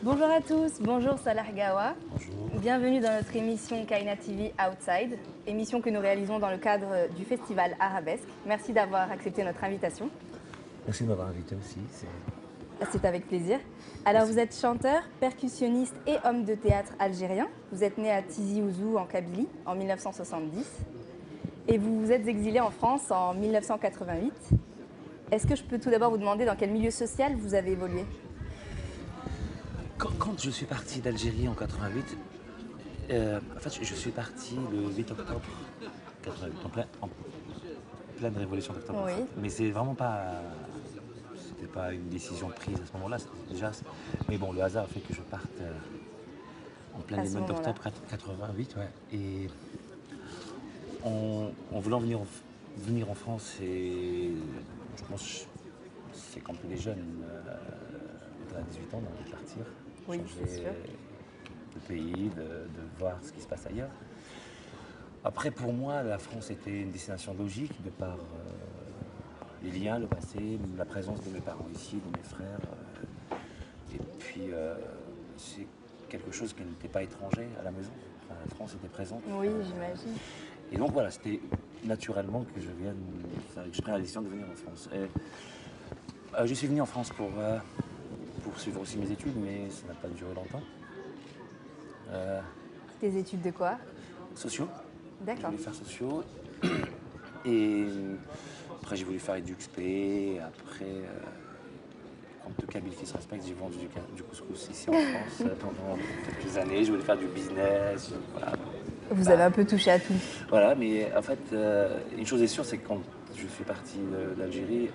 Bonjour à tous, bonjour Salah Gawa. Bonjour. Bienvenue dans notre émission Kaina TV Outside, émission que nous réalisons dans le cadre du festival Arabesque. Merci d'avoir accepté notre invitation. Merci de m'avoir invité aussi. C'est avec plaisir. Alors vous êtes chanteur, percussionniste et homme de théâtre algérien. Vous êtes né à Tizi Ouzou en Kabylie en 1970 et vous vous êtes exilé en France en 1988. Est-ce que je peux tout d'abord vous demander dans quel milieu social vous avez évolué? Quand je suis parti d'Algérie en 88, en fait, je suis parti le 8 octobre 88, en pleine révolution d'octobre. Oui. En fait. Mais c'est vraiment pas, c'était pas une décision prise à ce moment-là. Déjà, mais bon, le hasard a fait que je parte en plein émeute d'octobre 88, ouais. Et en voulant venir en France, et je pense c'est comme tous les jeunes. À 18 ans, on a envie de partir, oui, changer de pays, de voir ce qui se passe ailleurs. Après, pour moi, la France était une destination logique de par les liens, le passé, la présence de mes parents ici, de mes frères. Et puis, c'est quelque chose qui n'était pas étranger à la maison. Enfin, la France était présente. Oui, j'imagine. Et donc voilà, c'était naturellement que je prenne la décision de venir en France. Et, je suis venu en France pour suivre aussi mes études, mais ça n'a pas duré longtemps. Des études de quoi? Sociaux. D'accord. Je voulais faire sociaux. Et après, j'ai voulu faire EduxP. Après, comme tout Kabylie qui se respecte, j'ai vendu du couscous ici en France pendant quelques années. Je voulais faire du business. Voilà. Vous avez un peu touché à tout. Voilà, mais en fait, une chose est sûre, c'est que quand je suis parti d'Algérie,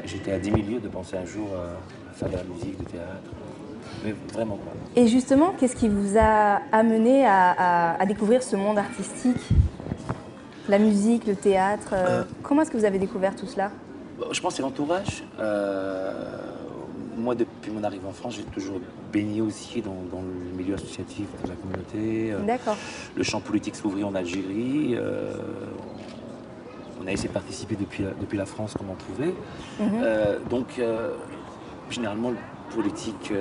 j'étais à 10 000 lieues de penser un jour à faire de la musique, du théâtre, mais vraiment pas. Et justement, qu'est-ce qui vous a amené à découvrir ce monde artistique? La musique, le théâtre, comment est-ce que vous avez découvert tout cela? Je pense que c'est l'entourage. Moi, depuis mon arrivée en France, j'ai toujours baigné aussi dans le milieu associatif de la communauté. D'accord. Le champ politique s'ouvrit en Algérie. On a essayé de participer depuis la France comme on pouvait. Donc, généralement, le politique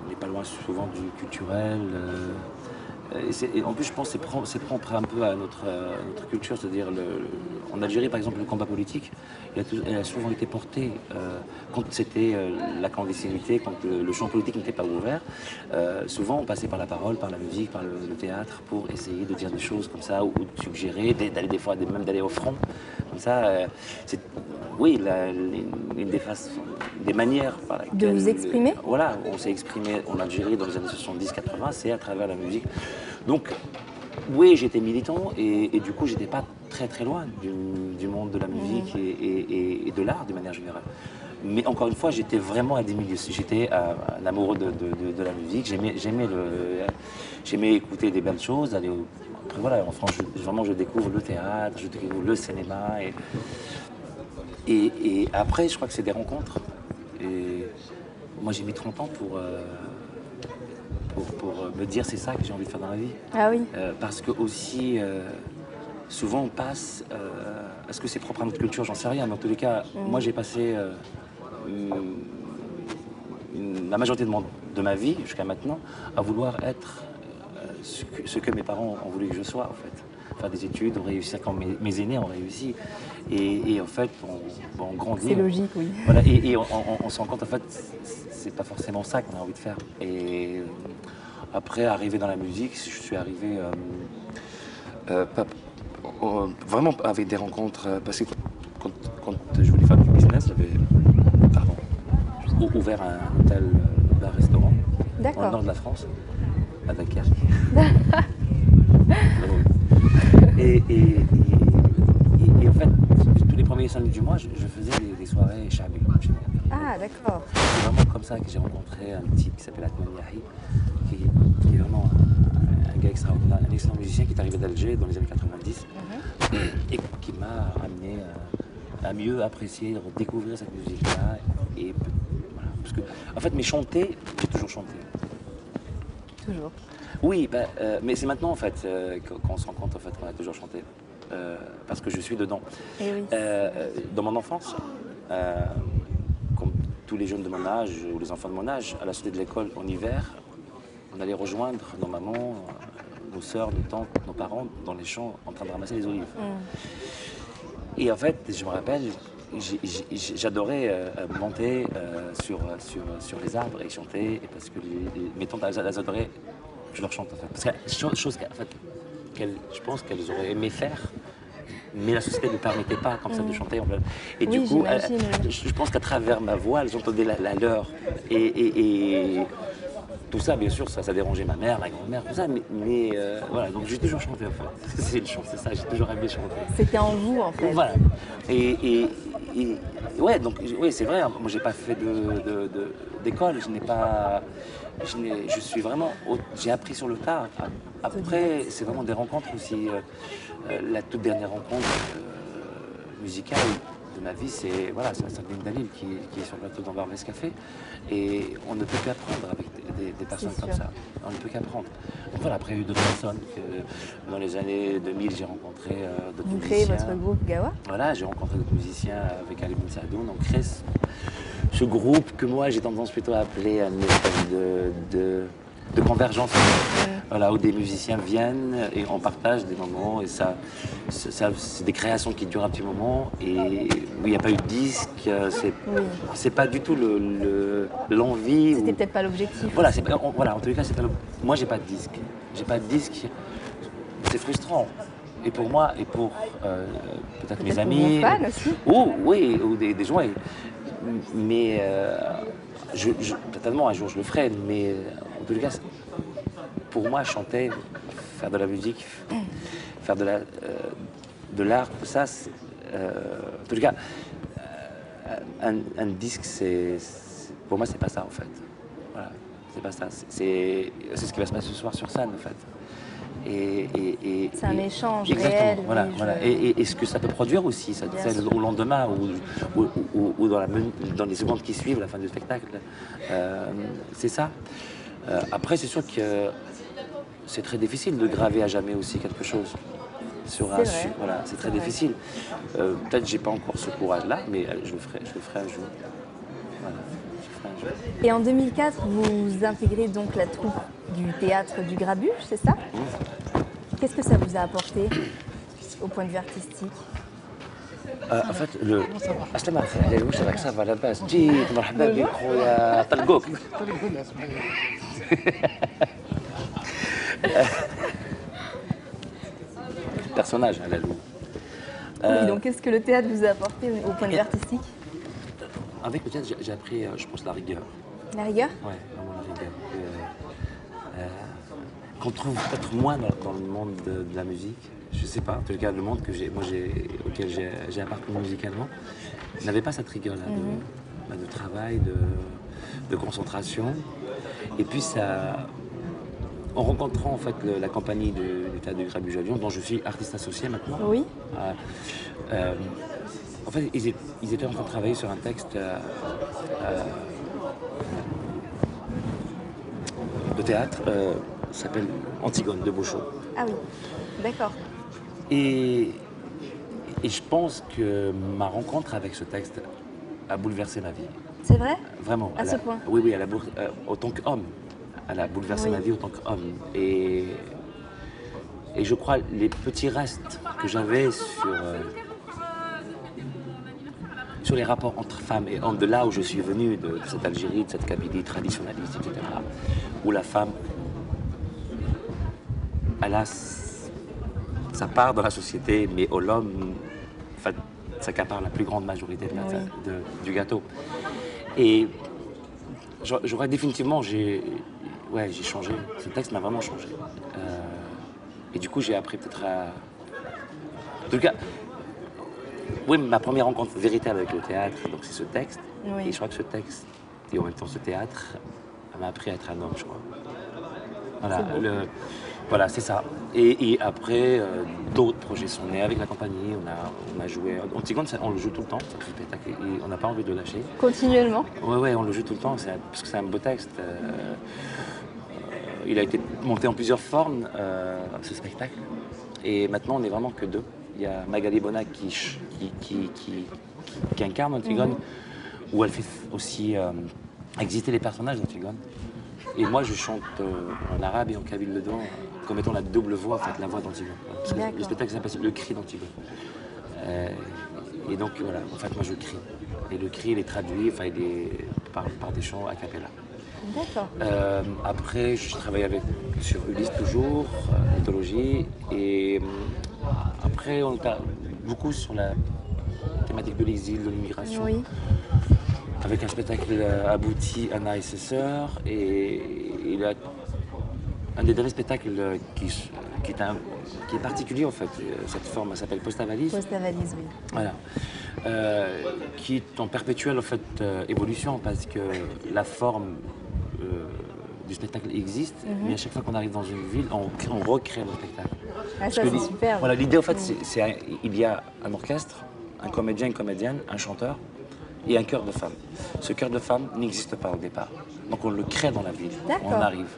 n'est pas loin souvent du culturel. Et en plus, je pense que c'est propre un peu à notre culture. C'est-à-dire, en Algérie, par exemple, le combat politique, il a souvent été porté quand c'était la clandestinité, quand le champ politique n'était pas ouvert. Souvent, on passait par la parole, par la musique, par le théâtre, pour essayer de dire des choses comme ça, ou de suggérer, d'aller des fois, même d'aller au front. Comme ça, c'est, oui, une des manières par laquelle... De vous exprimer? Voilà, on s'est exprimé en Algérie dans les années 70-80, c'est à travers la musique. Donc, oui, j'étais militant et du coup, j'étais pas très loin du monde de la musique et de l'art de manière générale. Mais encore une fois, j'étais vraiment à des milieux. J'étais un amoureux de la musique. J'aimais écouter des belles choses. Après, voilà, en France, je découvre le théâtre, je découvre le cinéma. Et après, je crois que c'est des rencontres. Et moi, j'ai mis 30 ans pour me dire c'est ça que j'ai envie de faire dans la vie. Ah oui. Parce que aussi, souvent on passe, est-ce que c'est propre à notre culture, j'en sais rien, mais en tous les cas, moi j'ai passé la majorité de ma vie, jusqu'à maintenant, à vouloir être ce que mes parents ont voulu que je sois, en fait. Faire des études, réussir quand mes aînés ont réussi. Et en fait, on grandit. C'est logique, oui. Voilà, et on se rend compte, en fait, c'est pas forcément ça qu'on a envie de faire. Et après, arriver dans la musique, je suis arrivé vraiment avec des rencontres. Parce que quand je voulais faire du business, j'avais ouvert un hôtel, bar-restaurant dans le nord de la France, à Dunkerque. Et en fait, tous les premiers samedis du mois, je faisais des soirées Chabi. Ah, d'accord. C'est vraiment comme ça que j'ai rencontré un type qui s'appelle Atman Yahi, qui est vraiment un gars extraordinaire, un excellent musicien qui est arrivé d'Alger dans les années 90 et qui m'a amené à mieux apprécier, découvrir cette musique-là. Et voilà, parce que, en fait, mais chanter, j'ai toujours chanté. Toujours. Oui, mais c'est maintenant en fait qu'on se rend compte en fait qu'on a toujours chanté, parce que je suis dedans. Et oui. Dans mon enfance, comme tous les jeunes de mon âge, ou les enfants de mon âge, à la sortie de l'école en hiver, on allait rejoindre nos mamans, nos sœurs, nos tantes, nos parents dans les champs en train de ramasser les olives. Et en fait, je me rappelle, j'adorais monter sur les arbres et chanter, et parce que mes tantes, elles adoraient que je leur chante en fait. Parce que chose en fait, je pense qu'elles auraient aimé faire, mais la société ne permettait pas comme ça de chanter. Et Oui, du coup, j'imagine. je pense qu'à travers ma voix, elles entendaient la leur. Et tout ça, bien sûr, ça dérangeait ma mère, ma grand-mère, tout ça. Mais voilà, donc j'ai toujours chanté en fait. C'est le chant, c'est ça, j'ai toujours aimé chanter. C'était en vous, en fait. Voilà. Et ouais, donc oui, c'est vrai. Moi, j'ai pas fait d'école. Je suis vraiment. J'ai appris sur le tard. Après, c'est vraiment des rencontres aussi. La toute dernière rencontre musicale de ma vie, c'est voilà, Sandrine Dalil qui est sur le plateau dans Barbès Café. Et on ne peut qu'apprendre avec des personnes comme ça. On ne peut qu'apprendre. Donc voilà, après, il y a eu d'autres personnes que dans les années 2000, j'ai rencontré d'autres Vous musiciens. créez votre groupe Gawa? Voilà, j'ai rencontré d'autres musiciens avec Ali Ben Sadoun. On crée ce groupe que moi, j'ai tendance plutôt à appeler une espèce de convergence. Voilà, où des musiciens viennent et on partage des moments. Et ça c'est des créations qui durent un petit moment. Et où il n'y a pas eu de disque. C'est pas du tout l'envie. C'était peut-être pas l'objectif. Voilà, voilà, en tous les cas, c'est pas moi, j'ai pas de disque. J'ai pas de disque. C'est frustrant. Et pour moi, et pour peut-être mes amis. Pour vos fans aussi. Oui, ou des gens. Mais totalement, un jour, je le ferai. Mais en tous les cas, pour moi, chanter, faire de la musique, faire de l'art, tout ça, en tous les cas, un disque, pour moi, c'est pas ça, en fait. Voilà, c'est pas ça. C'est ce qui va se passer ce soir sur scène, en fait. C'est un échange exactement, réel. voilà, Oui, voilà. Et ce que ça peut produire aussi, ça, au lendemain ou dans les secondes qui suivent la fin du spectacle. C'est ça. Après, c'est sûr que c'est très difficile de graver à jamais aussi quelque chose. Voilà, c'est très difficile. Peut-être que j'ai pas encore ce courage-là, mais je le ferai un jour. Voilà, je le ferai un jour. Et en 2004, vous intégrez donc la troupe du théâtre du Grabuge, c'est ça? Qu'est-ce que ça vous a apporté au point de vue artistique? en fait, أسلم على الوش راك صافا لاباس جيت مرحبا بك خويا طلقوك. Personnage à la Lou. Oui, donc qu'est-ce que le théâtre vous a apporté au point de vue artistique? Avec le théâtre, j'ai appris, je pense, la rigueur. La rigueur? Ouais, vraiment la rigueur. Qu'on trouve peut-être moins dans le monde de la musique. Je sais pas, en tout cas, le monde auquel j'ai appartenu musicalement n'avait pas cette rigueur-là de travail, de concentration. Et puis ça, en rencontrant en fait la compagnie du théâtre du Grabuge à Lyon, dont je suis artiste associé maintenant. Oui. En fait, ils étaient en train de travailler sur un texte de théâtre, s'appelle Antigone de Beauchot. Ah oui, d'accord. Et je pense que ma rencontre avec ce texte a bouleversé ma vie. C'est vrai? Vraiment. À ce point? Oui, autant qu'homme. Elle a bouleversé ma vie autant qu'homme. Et je crois les petits restes que j'avais sur les rapports entre femmes et hommes, de là où je suis venu, de cette Algérie, de cette Kabylie traditionnaliste, etc., où la femme, elle a sa part dans la société, mais où l'homme s'accapare la plus grande majorité du gâteau. Et j'aurais définitivement, j'ai changé. Ce texte m'a vraiment changé. Et du coup, j'ai appris peut-être à... En tout cas, oui, ma première rencontre véritable avec le théâtre, donc c'est ce texte. Oui. Et je crois que ce texte, et en même temps ce théâtre, m'a appris à être un homme, je crois. Voilà, voilà, c'est ça. Et après, d'autres projets sont nés avec la compagnie. On a joué. Antigone, on le joue tout le temps, ce spectacle, et on n'a pas envie de le lâcher. Continuellement? Oui, on le joue tout le temps, parce que c'est un beau texte. Il a été monté en plusieurs formes, ce spectacle. Et maintenant, on n'est vraiment que deux. Il y a Magali Bonac qui incarne Antigone. où elle fait aussi exister les personnages d'Antigone. Et moi, je chante en arabe et en kabyle dedans, comme étant la double voix, en fait, la voix d'Antigone. Parce que le spectacle s'appelle Le Cri d'Antigone. Et donc, voilà, en fait, moi, je crie. Et le cri, il est traduit enfin, par des chants a cappella. D'accord. Après, je travaille sur Ulysse toujours, mythologie. Et après, on a beaucoup sur la thématique de l'exil, de l'immigration. Oui. Avec un spectacle abouti, Anna et ses sœurs. Et il a un des derniers spectacles qui est particulier en fait. Cette forme, elle s'appelle Post-Avalise. Post-Avalise, oui. Voilà. Qui est en perpétuelle en fait, évolution parce que la forme du spectacle existe, mais à chaque fois qu'on arrive dans une ville, on recrée le spectacle. Ah, ça, c'est super. Voilà, l'idée en fait, il y a un orchestre, un comédien, une comédienne, un chanteur et un chœur de femmes. Ce chœur de femmes n'existe pas au départ. Donc on le crée dans la ville. On arrive.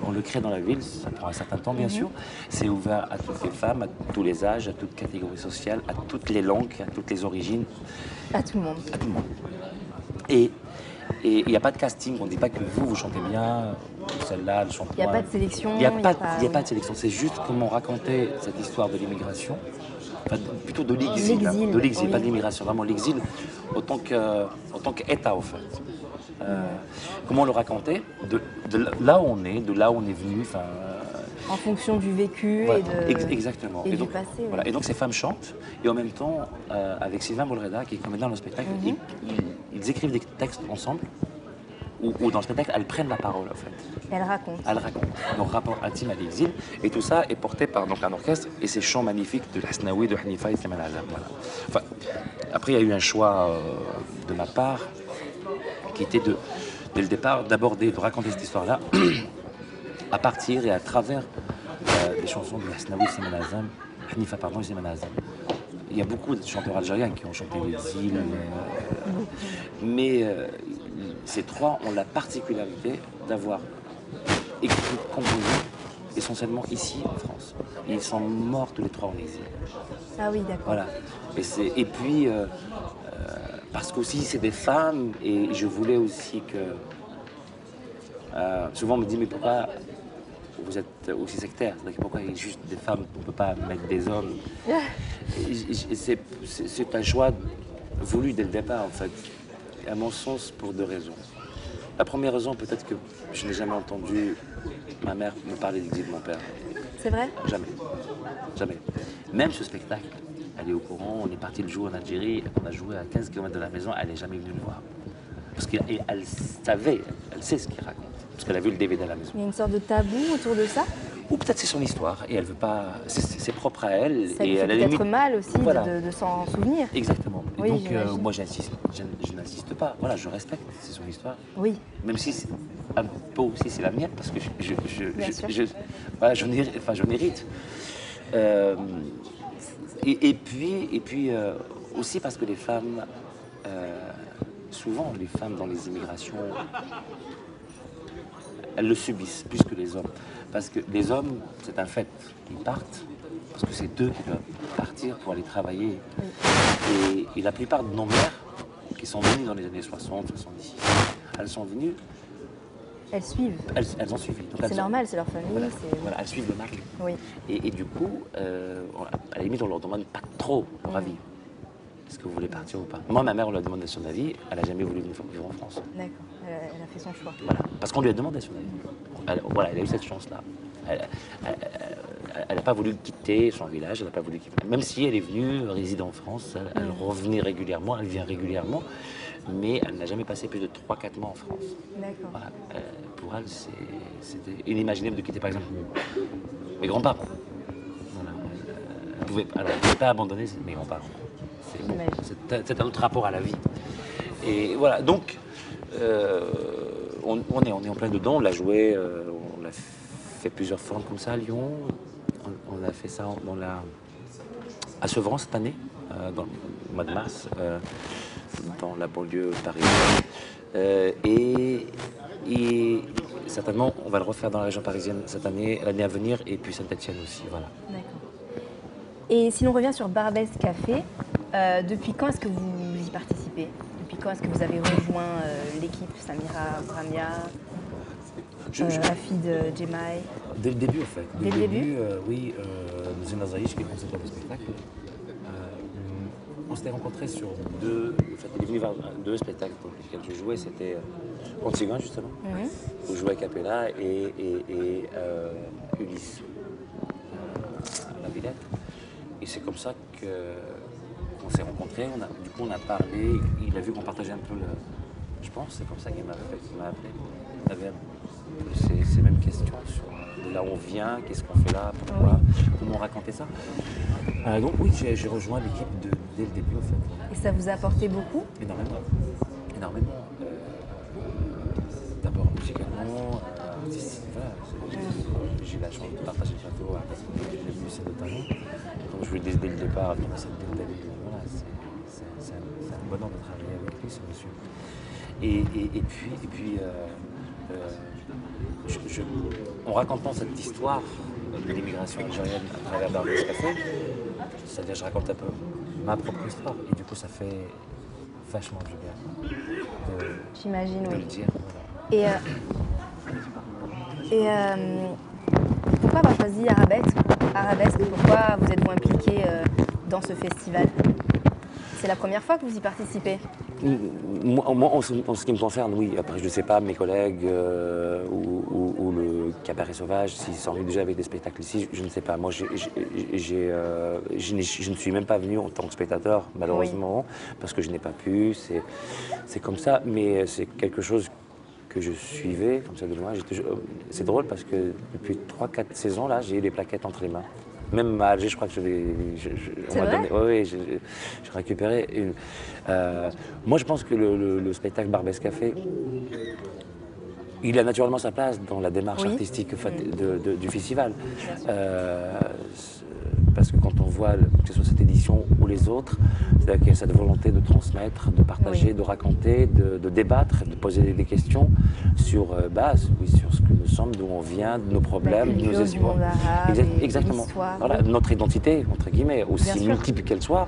On le crée dans la ville, ça prend un certain temps bien sûr. C'est ouvert à toutes les femmes, à tous les âges, à toutes catégories sociales, à toutes les langues, à toutes les origines. À tout le monde. À tout le monde. Et il n'y a pas de casting, on ne dit pas que vous chantez bien, celle-là, elle chante Il n'y a pas de sélection. Il n'y a pas de sélection, c'est juste comment raconter cette histoire de l'immigration, enfin, plutôt de l'exil, de l'exil, pas de l'immigration, vraiment l'exil autant qu'État en fait. Comment le raconter de là où on est, de là où on est venu. En fonction du vécu voilà, et exactement. Et donc, du passé. Voilà. Et donc ces femmes chantent et en même temps, avec Sylvain Bolreda, qui est comédien dans le spectacle, ils écrivent des textes ensemble où dans le spectacle, elles prennent la parole en fait. Elles racontent. Elles racontent. Donc rapport intime à l'exil. Et tout ça est porté par donc, un orchestre et ces chants magnifiques de Hasnaoui, de Hanifa et Slimane Azam. Voilà. Enfin, après, il y a eu un choix de ma part qui était dès le départ de raconter cette histoire-là à partir et à travers des chansons de Hasnaoui, Slimane Azam, Hanifa pardon, et Slimane Azam. Il y a beaucoup de chanteurs algériens qui ont chanté l'exil, mais ces trois ont la particularité d'avoir écrit, composé essentiellement ici en France. Et ils sont morts tous les trois en exil. Ah oui, d'accord. Voilà. Et puis, parce qu'aussi c'est des femmes, et je voulais aussi que... souvent on me dit, mais pourquoi vous êtes aussi sectaire? Pourquoi il y a juste des femmes, on ne peut pas mettre des hommes? C'est un choix voulu dès le départ en fait. Et à mon sens, pour deux raisons. La première raison, peut-être que je n'ai jamais entendu ma mère me parler d'exil de mon père. C'est vrai? Jamais. Jamais. Même ce spectacle, elle est au courant, on est parti le jouer en Algérie, on a joué à 15 km de la maison, elle n'est jamais venue le voir. Parce qu'elle savait, elle sait ce qu'il raconte. Parce qu'elle a vu le DVD à la maison. Il y a une sorte de tabou autour de ça? Ou peut-être c'est son histoire et elle veut pas. C'est propre à elle. Ça et lui fait peut-être mal aussi de s'en souvenir. Exactement. Et oui, donc moi je n'insiste pas. Voilà, je respecte, c'est son histoire. Oui. Même si un peu aussi c'est la mienne parce que voilà, j'en hérite. Et puis aussi parce que les femmes, souvent les femmes dans les immigrations, elles le subissent plus que les hommes. Parce que les hommes, c'est un fait, ils partent, parce que c'est eux qui doivent partir pour aller travailler. Oui. Et la plupart de nos mères, qui sont venues dans les années 60, 70, elles sont venues... Elles suivent. Elles ont suivi. C'est normal, c'est leur famille. Voilà, elles suivent le marque. Oui. Et du coup, à la limite, on leur demande pas trop leur avis. Est-ce que vous voulez partir ou pas? Moi, ma mère, on lui a demandé son avis, elle n'a jamais voulu vivre en France. D'accord, elle a fait son choix. Voilà, parce qu'on lui a demandé son avis. Elle a eu cette chance-là. Elle n'a pas voulu quitter son village, elle n'a pas voulu quitter. Même si elle est venue résider en France, elle revenait régulièrement, elle vient régulièrement, mais elle n'a jamais passé plus de 3-4 mois en France. D'accord. Voilà. Pour elle, c'était inimaginable de quitter par exemple mes grands-parents. Voilà. Elle ne pouvait pas abandonner mes grands-parents. C'est un autre rapport à la vie. Et voilà, donc on est en plein dedans, on l'a joué, on l'a fait plusieurs formes comme ça à Lyon, on a fait ça à Sevran cette année, dans le mois de mars, dans la banlieue parisienne. Et certainement, on va le refaire dans la région parisienne cette année, l'année à venir, et puis Saint-Etienne aussi, voilà. D'accord. Et si l'on revient sur Barbès Café, depuis quand est-ce que vous y participez? depuis quand est-ce que vous avez rejoint l'équipe Samira Bramia, Rafid Djemai? Dès le début, en fait. Dès le début, oui. Zena Zaïch, qui est concepteur de spectacle. On s'était rencontrés sur deux. En fait, il est venu voir deux spectacles pour lesquels je jouais. C'était Antigone, justement, où je jouais Capella, et Ulysse, la Villette. Et c'est comme ça qu'on s'est rencontrés. Du coup, on a parlé. Il a vu qu'on partageait un peu le. Je pense, c'est comme ça qu'il m'a appelé. Il avait ces mêmes questions sur de là où on vient, qu'est-ce qu'on fait là, pourquoi, comment raconter ça. Donc oui, j'ai rejoint l'équipe dès le début, en fait. Et ça vous a apporté beaucoup? Énormément. Énormément. D'abord musicalement, j'ai eu la chance de partager le plateau parce que j'ai vu ces deux talents. Donc je voulais dès le départ, voilà, c'est un bonheur de travailler avec lui, ce monsieur. Et puis en racontant cette histoire de l'immigration algérienne à travers Barbès Café, c'est-à-dire je raconte un peu ma propre histoire et du coup ça fait vachement du bien j'imagine, de oui. le dire. Voilà. Pourquoi avoir choisi Arabesque? Pourquoi vous êtes-vous impliqué dans ce festival? C'est la première fois que vous y participez? Moi, en ce qui me concerne, oui. Après, je ne sais pas, mes collègues ou le Cabaret Sauvage, s'ils sont venus déjà avec des spectacles ici, je ne sais pas. Moi, je ne suis même pas venu en tant que spectateur, malheureusement, parce que je n'ai pas pu. C'est comme ça, mais c'est quelque chose que je suivais, comme ça de loin. C'est drôle parce que depuis 3-4 saisons, là, j'ai eu les plaquettes entre les mains. Même à Alger, je crois que C'est vrai? Oui, j'ai récupéré une. Moi, je pense que le spectacle Barbès Café, il a naturellement sa place dans la démarche artistique du festival. Parce que quand on voit, que ce soit cette édition ou les autres, c'est-à-dire qu'il y a cette volonté de transmettre, de partager, de raconter, de débattre, de poser des questions sur, sur ce que nous sommes, d'où on vient, de nos problèmes, de nos espoirs. Exactement. Voilà, notre identité, entre guillemets, aussi multiple qu'elle soit.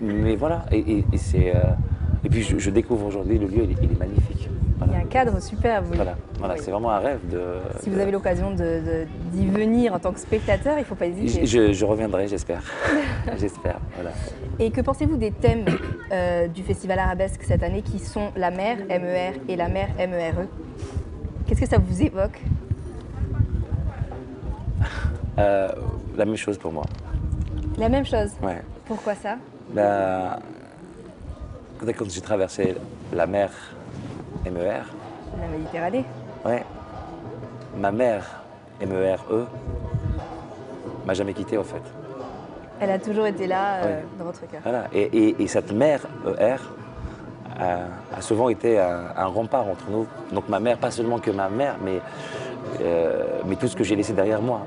Mais voilà, et puis je découvre aujourd'hui le lieu, il est magnifique. Voilà. Il y a un cadre superbe. Oui. Voilà, c'est vraiment un rêve Si vous avez l'occasion d'y venir en tant que spectateur, il ne faut pas hésiter. Je reviendrai, j'espère. J'espère, voilà. Et que pensez-vous des thèmes du Festival Arabesque cette année qui sont la mer, MER, et la mer, MERE? Qu'est-ce que ça vous évoque? La même chose pour moi. La même chose? Ouais. Pourquoi ça? Quand j'ai traversé la mer, MER. La Méditerranée. Ouais. Ma mère, MERE, m'a jamais quitté en fait. Elle a toujours été là dans votre cœur. Voilà. Et cette mère, ER, a souvent été un rempart entre nous. Donc ma mère, pas seulement que ma mère, mais tout ce que j'ai laissé derrière moi.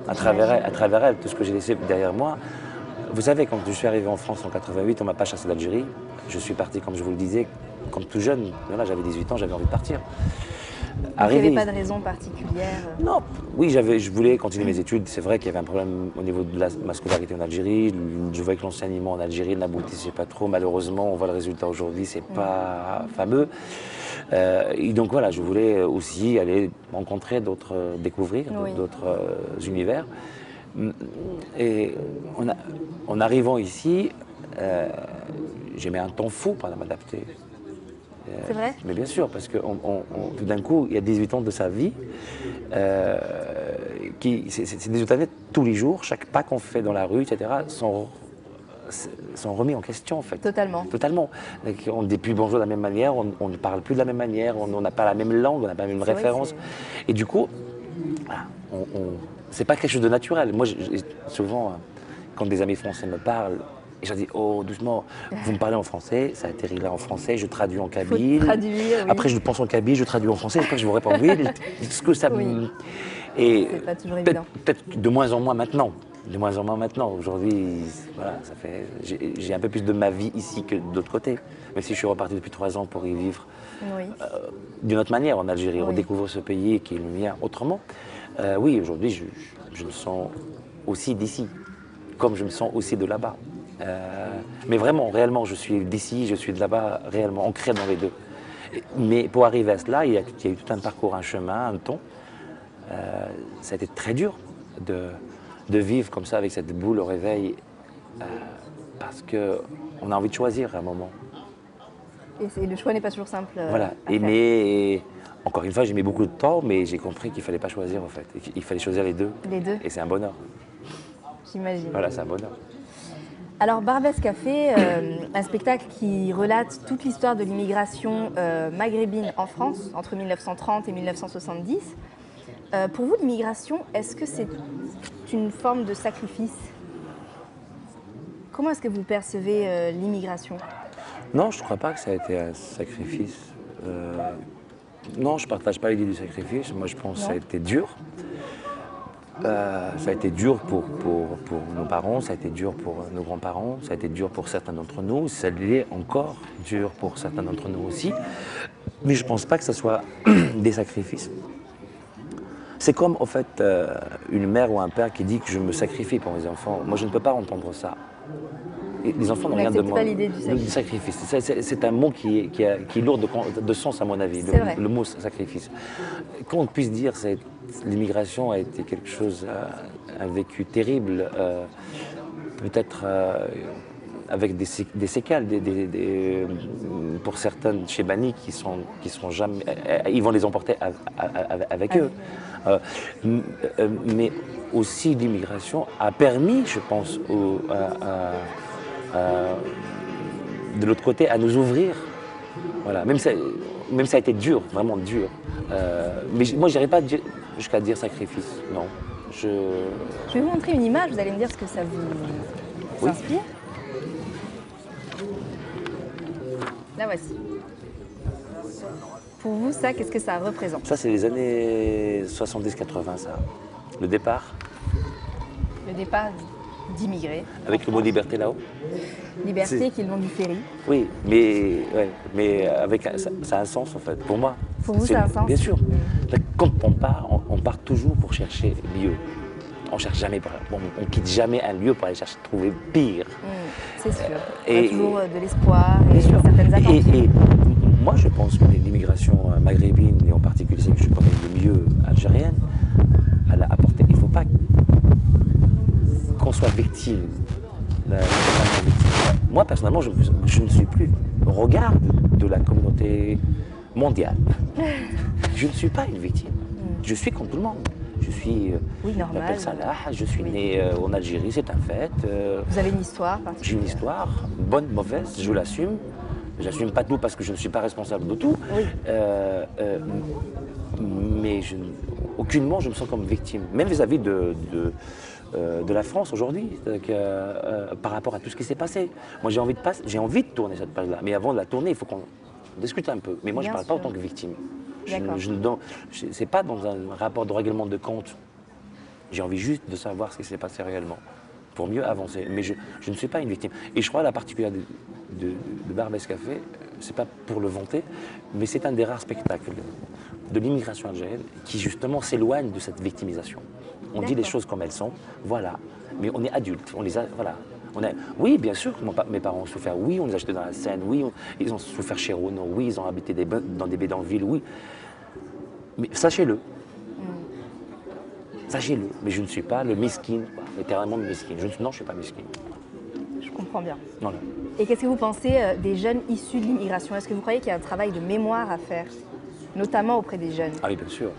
À travers elle, tout ce que j'ai laissé derrière moi. Vous savez, quand je suis arrivé en France en 88, on ne m'a pas chassé d'Algérie. Je suis parti, comme je vous le disais, comme tout jeune. Voilà, j'avais 18 ans, j'avais envie de partir. Il n'y avait pas de raison particulière? Non, oui, je voulais continuer mes études. C'est vrai qu'il y avait un problème au niveau de ma scolarité en Algérie. Je voyais que l'enseignement en Algérie n'aboutissait pas trop. Malheureusement, on voit le résultat aujourd'hui, c'est pas fameux. Et donc voilà, je voulais aussi aller rencontrer découvrir d'autres univers. Et en arrivant ici, j'ai mis un temps fou pour m'adapter. C'est vrai? Mais bien sûr, parce que tout d'un coup, il y a 18 ans de sa vie, c'est 18 années tous les jours, chaque pas qu'on fait dans la rue, etc., sont remis en question en fait. Totalement. Totalement. On ne dit plus bonjour de la même manière, on ne parle plus de la même manière, on n'a pas la même langue, on n'a pas la même référence. Et du coup, c'est pas quelque chose de naturel. Moi, souvent, quand des amis français me parlent, et je dis, oh, doucement, vous me parlez en français, ça atterrit là en français, je traduis en kabyle. Faut traduire, oui. Après, je pense en kabyle, je traduis en français, après, je vous réponds oui. Ce que ça oui. Et c'est pas toujours évident. Peut-être de moins en moins maintenant. De moins en moins maintenant. Aujourd'hui, voilà, j'ai un peu plus de ma vie ici que d'autre côté. Même si je suis reparti depuis 3 ans pour y vivre d'une autre manière en Algérie, redécouvrir ce pays qui est le mien autrement. Oui, aujourd'hui, je me sens aussi d'ici, comme je me sens aussi de là-bas. Mais vraiment, réellement, je suis d'ici, je suis de là-bas, réellement ancré dans les deux. Mais pour arriver à cela, il y a eu tout un parcours, un chemin, un temps. Ça a été très dur de vivre comme ça avec cette boule au réveil, parce qu'on a envie de choisir à un moment. Et le choix n'est pas toujours simple. Voilà. À faire. Mais encore une fois, j'ai mis beaucoup de temps, mais j'ai compris qu'il ne fallait pas choisir en fait. Il fallait choisir les deux. Les deux, Et c'est un bonheur. j'imagine. Voilà, c'est un bonheur. Alors Barbès Café, un spectacle qui relate toute l'histoire de l'immigration maghrébine en France entre 1930 et 1970. Pour vous, l'immigration, est-ce que c'est une forme de sacrifice? Comment est-ce que vous percevez l'immigration? Non, je ne crois pas que ça a été un sacrifice. Non, je ne partage pas l'idée du sacrifice. Moi, je pense que ça a été dur. Ça a été dur pour nos parents, ça a été dur pour nos grands-parents, ça a été dur pour certains d'entre nous, ça l'est encore dur pour certains d'entre nous aussi. Mais je ne pense pas que ce soit des sacrifices. C'est comme, en fait, une mère ou un père qui dit que je me sacrifie pour mes enfants. Moi, je ne peux pas entendre ça. Et les enfants n'ont rien de moi. Pas l'idée du sacrifice. C'est un mot qui est lourd de sens, à mon avis, le mot sacrifice. Qu'on puisse dire que l'immigration a été quelque chose, un vécu terrible, peut-être avec des séquelles, pour certains chez Bani qui sont jamais, ils vont les emporter avec eux. Mais aussi l'immigration a permis, je pense, de l'autre côté, à nous ouvrir. Voilà. Même ça a été dur, vraiment dur. Mais moi, je n'irai pas jusqu'à dire sacrifice, non. Je vais vous montrer une image, vous allez me dire ce que ça vous inspire. La voici. Pour vous, ça, qu'est-ce que ça représente? Ça, c'est les années 70-80, ça. Le départ. Le départ d'immigrés. Avec le mot liberté là-haut. Liberté qui est le nom du ferry. Oui, mais ça a un sens en fait, pour moi. Pour vous, ça a un sens? Bien sûr. Quand on part toujours pour chercher mieux. On cherche jamais, on quitte jamais un lieu pour aller trouver pire. C'est sûr. Il y a toujours de l'espoir et certaines attentes. Et moi, je pense que l'immigration maghrébine, et en particulier celle que je connais le mieux, algérienne, elle a apporté. Il ne faut pas qu'on soit victime. Moi, personnellement, je ne suis plus au regard de la communauté mondiale. Je ne suis pas une victime. Je suis comme tout le monde. Je suis, normal. m'appelle Salah, je suis né en Algérie, c'est un fait. Vous avez une histoire particulière? J'ai une histoire, bonne, mauvaise, je l'assume. J'assume pas tout parce que je ne suis pas responsable de tout. Oui. Mais aucunement je me sens comme victime, même vis-à-vis de la France aujourd'hui, par rapport à tout ce qui s'est passé. Moi j'ai envie de tourner cette page-là, mais avant de la tourner, il faut qu'on discute un peu. Mais moi je ne parle pas en tant que victime. Ce n'est pas dans un rapport de règlement de compte. J'ai envie juste de savoir ce qui s'est passé réellement, pour mieux avancer. Mais je ne suis pas une victime. Et je crois que la particularité de Barbès Café, c'est pas pour le vanter, mais c'est un des rares spectacles de l'immigration algérienne qui justement s'éloigne de cette victimisation. On dit les choses comme elles sont, voilà. Mais on est adultes, on les a, voilà. Oui, bien sûr, mes parents ont souffert, oui, on les a achetés dans la Seine, oui, ils ont souffert chez Renault, oui, ils ont habité dans des bidonvilles, oui. Mais sachez-le. Sachez-le, mais je ne suis pas le miskin, littéralement le miskin. Non, je ne suis pas miskin. Je comprends bien. Voilà. Et qu'est-ce que vous pensez des jeunes issus de l'immigration? Est-ce que vous croyez qu'il y a un travail de mémoire à faire, notamment auprès des jeunes? Ah oui, bien sûr,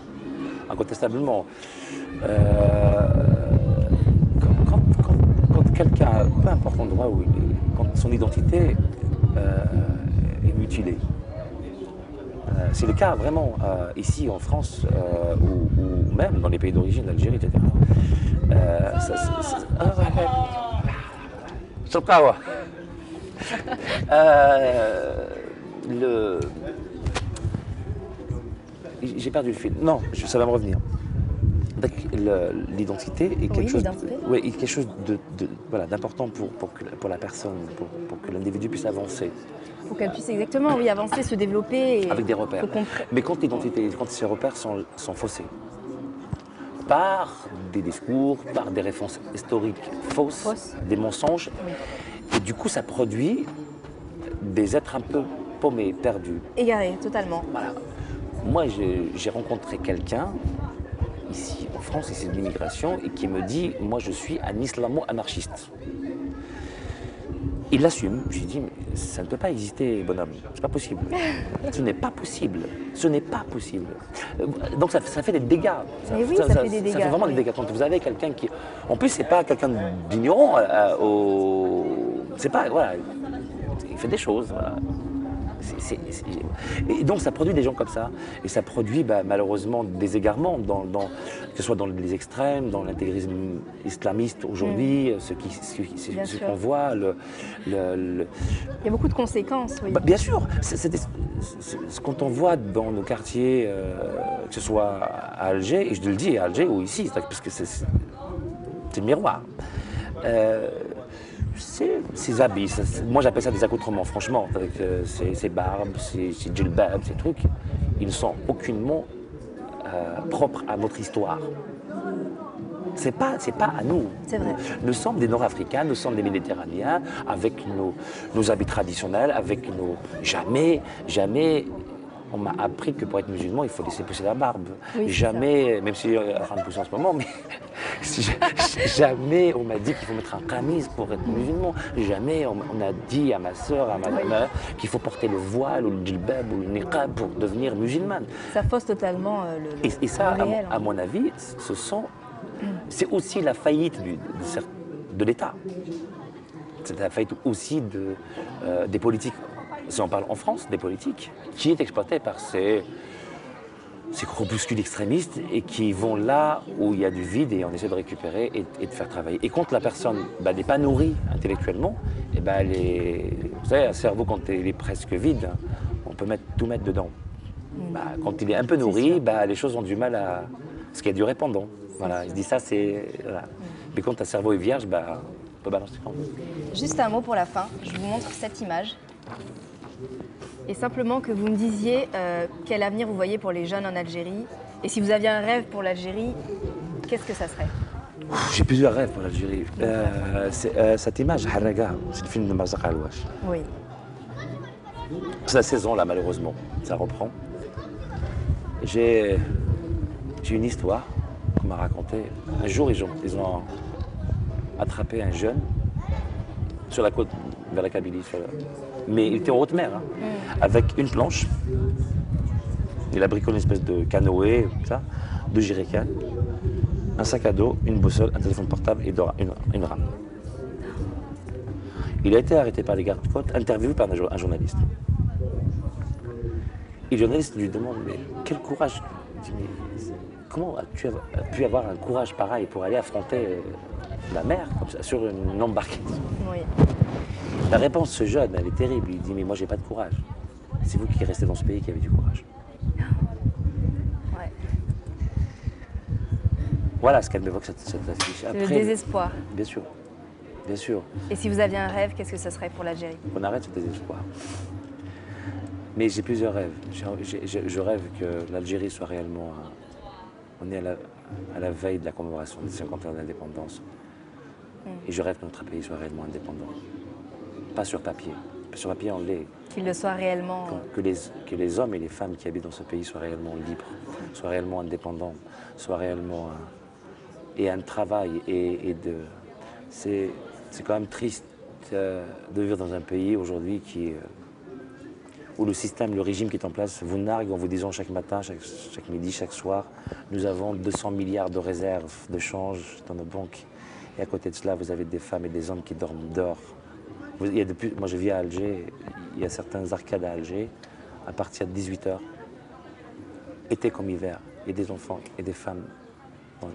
incontestablement. Quand quelqu'un, peu importe l'endroit où il est, quand son identité est mutilée, c'est le cas vraiment ici en France ou même dans les pays d'origine, l'Algérie, etc. J'ai perdu le fil. Non, ça va me revenir. L'identité est quelque chose, quelque chose d'important pour la personne, pour que l'individu puisse avancer. Pour qu'elle puisse exactement avancer, se développer. Avec des repères. Mais quand ces repères sont faussés, par des discours, par des références historiques fausses, des mensonges, du coup, ça produit des êtres un peu paumés, perdus. Égaré, totalement. Voilà. Moi, j'ai rencontré quelqu'un ici en France, ici de l'immigration, et qui me dit, moi je suis un islamo-anarchiste. Il l'assume. Je lui dis, mais ça ne peut pas exister, bonhomme. C'est pas possible. Ce n'est pas possible. Ce n'est pas possible. Donc ça fait des dégâts. Mais oui, ça fait des dégâts. Ça fait vraiment des dégâts. Quand vous avez quelqu'un qui... En plus, c'est pas quelqu'un d'ignorant. C'est pas... Voilà. Il fait des choses. Voilà. Et donc ça produit des gens comme ça, et ça produit malheureusement des égarements, que ce soit dans les extrêmes, dans l'intégrisme islamiste aujourd'hui, ce qu'on voit. Il y a beaucoup de conséquences, oui. Bien sûr, quand on voit dans nos quartiers, que ce soit à Alger, et je le dis à Alger ou ici, parce que c'est le miroir. Ces habits, moi j'appelle ça des accoutrements, franchement, ces barbes, ces djellabs, ces trucs, ils ne sont aucunement propres à notre histoire. C'est pas à nous. C'est vrai. Nous sommes des Nord-Africains, nous sommes des Méditerranéens, avec nos habits traditionnels, avec nos... Jamais on m'a appris que pour être musulman, il faut laisser pousser la barbe. Oui, jamais, même si elle est en train de pousser en ce moment, mais jamais on m'a dit qu'il faut mettre un qamis pour être musulman. Jamais on a dit à ma soeur, à ma mère, qu'il faut porter le voile ou le djellab ou le niqab pour devenir musulmane. Ça fausse totalement et ça, le réel. à mon avis, c'est aussi la faillite de l'État. C'est la faillite aussi des politiques. Si on parle en France, des politiques, qui est exploité par ces groupuscules extrémistes et qui vont là où il y a du vide et on essaie de récupérer et de faire travailler. Et quand la personne n'est pas nourrie intellectuellement, et vous savez, un cerveau quand il est presque vide, on peut tout mettre dedans. Quand il est un peu nourri, les choses ont du mal à... Parce qu'il y a du répondant. Voilà, il se dit ça, c'est... Voilà. Mais quand un cerveau est vierge, on peut balancer quand même. Juste un mot pour la fin, je vous montre cette image. Et simplement que vous me disiez quel avenir vous voyez pour les jeunes en Algérie. Et si vous aviez un rêve pour l'Algérie, qu'est-ce que ça serait? J'ai plusieurs rêves pour l'Algérie. Cette image, Harraga, c'est le film de Marzaq Alouache. Oui. C'est la saison là, malheureusement, ça reprend. J'ai une histoire qu'on m'a racontée. Un jour, ils ont attrapé un jeune sur la côte vers la Kabylie. Mais il était en haute mer, avec une planche. Il a bricolé une espèce de canoë, ça, 2 jerrycans, un sac à dos, une boussole, un téléphone portable et une rame. Il a été arrêté par les gardes-côtes, interviewé par un journaliste. Et le journaliste lui demande, mais quel courage? Il dit, mais comment as-tu pu avoir un courage pareil pour aller affronter la mer, comme ça, sur une embarcation? Oui. La réponse de ce jeune, elle est terrible. Il dit, mais moi, j'ai pas de courage. C'est vous qui restez dans ce pays qui avez du courage. Ouais. Voilà ce qu'elle m'évoque, cette affiche. Après, le désespoir. Bien sûr. Bien sûr. Et si vous aviez un rêve, qu'est-ce que ce serait pour l'Algérie? On arrête ce désespoir. Mais j'ai plusieurs rêves. Je rêve que l'Algérie soit réellement... On est à la veille de la commémoration des 50 ans d'indépendance. Et je rêve que notre pays soit réellement indépendant. Pas sur papier. Sur papier, on l'est. Qu'il le soit réellement. Que les hommes et les femmes qui habitent dans ce pays soient réellement libres, soient réellement indépendants, soient réellement... et un travail C'est quand même triste de vivre dans un pays aujourd'hui où le système, le régime qui est en place vous nargue en vous disant chaque matin, chaque midi, chaque soir, nous avons 200 milliards de réserves de change dans nos banques. Et à côté de cela, vous avez des femmes et des hommes qui dorment dehors. Moi, je vis à Alger, il y a certaines arcades à Alger, à partir de 18h, été comme hiver, il y a des enfants et des femmes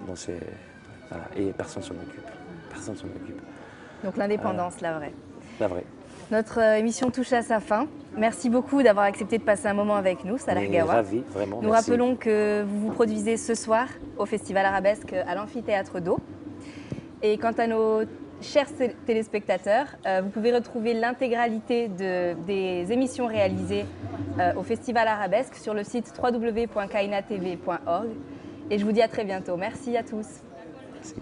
dans ces... Voilà, et personne ne s'en occupe. Personne s'en occupe. Donc l'indépendance, la vraie. La vraie. Notre émission touche à sa fin. Merci beaucoup d'avoir accepté de passer un moment avec nous, Salah Gawa. Ravi, vraiment. Nous rappelons que vous vous produisez ce soir au Festival Arabesque à l'Amphithéâtre d'Eau. Et quant à nos chers téléspectateurs, vous pouvez retrouver l'intégralité des émissions réalisées au Festival Arabesque sur le site www.kainatv.org. Et je vous dis à très bientôt. Merci à tous. Merci.